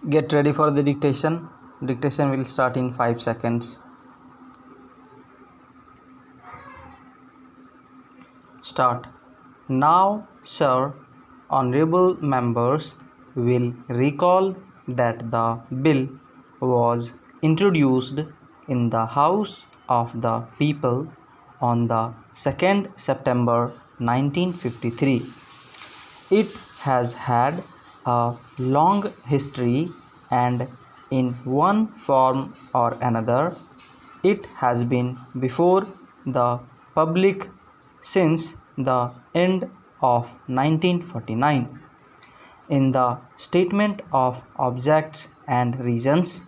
Get ready for the dictation. Dictation will start in 5 seconds. Start. Now, sir, honorable members will recall that the bill was introduced in the House of the People on the 2nd September 1953. It has had a long history, and in one form or another, it has been before the public since the end of 1949. In the statement of objects and reasons,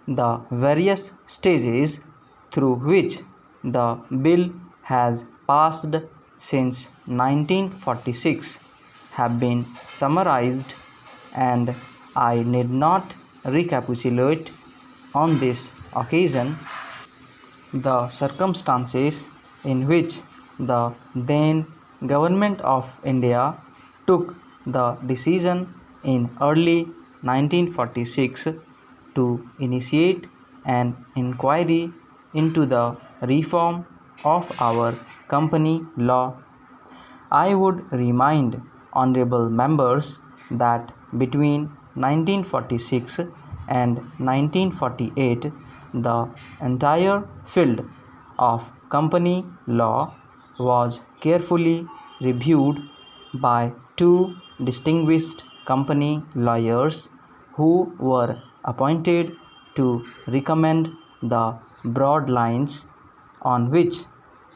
the various stages through which the bill has passed since 1946 have been summarized, and I need not recapitulate on this occasion the circumstances in which the then Government of India took the decision in early 1946 to initiate an inquiry into the reform of our company law. I would remind honorable members that between 1946 and 1948, the entire field of company law was carefully reviewed by two distinguished company lawyers who were appointed to recommend the broad lines on which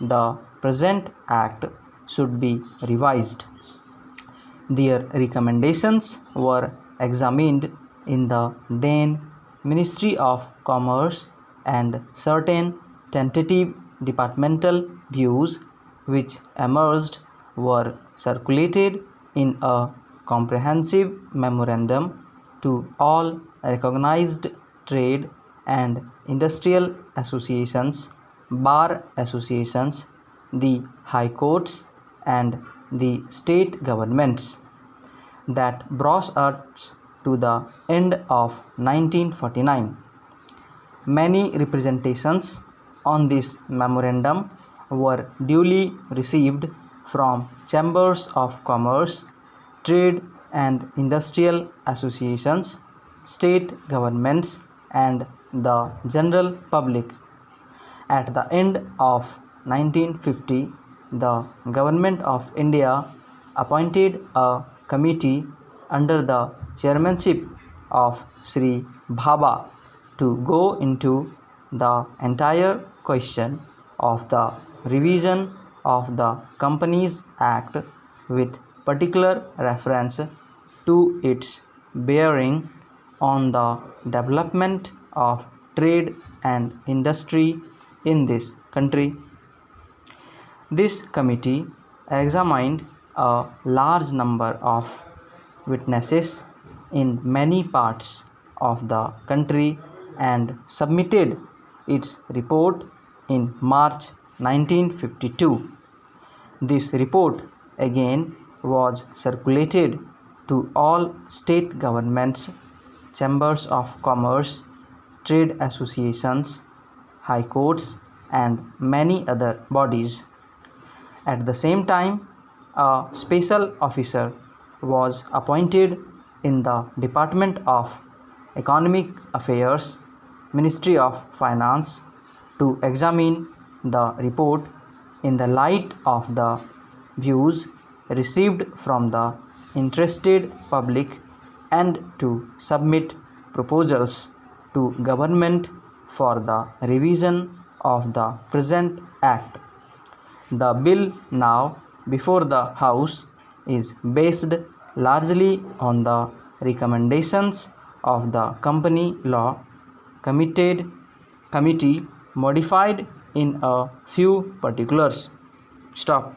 the present act should be revised. Their recommendations were examined in the then Ministry of Commerce, and certain tentative departmental views which emerged were circulated in a comprehensive memorandum to all recognized trade and industrial associations, bar associations, the high courts, and the state governments. That brought us to the end of 1949. Many representations on this memorandum were duly received from chambers of commerce, trade and industrial associations, state governments, and the general public. At the end of 1950, the Government of India appointed a committee under the chairmanship of Sri Bhabha to go into the entire question of the revision of the Companies Act, with particular reference to its bearing on the development of trade and industry in this country. This committee examined a large number of witnesses in many parts of the country and submitted its report in March 1952. This report again was circulated to all state governments, chambers of commerce, trade associations, high courts, and many other bodies. At the same time, a special officer was appointed in the Department of Economic Affairs, Ministry of Finance, to examine the report in the light of the views received from the interested public and to submit proposals to government for the revision of the present act. The bill now before the House is based largely on the recommendations of the Company Law Committee, modified in a few particulars. Stop.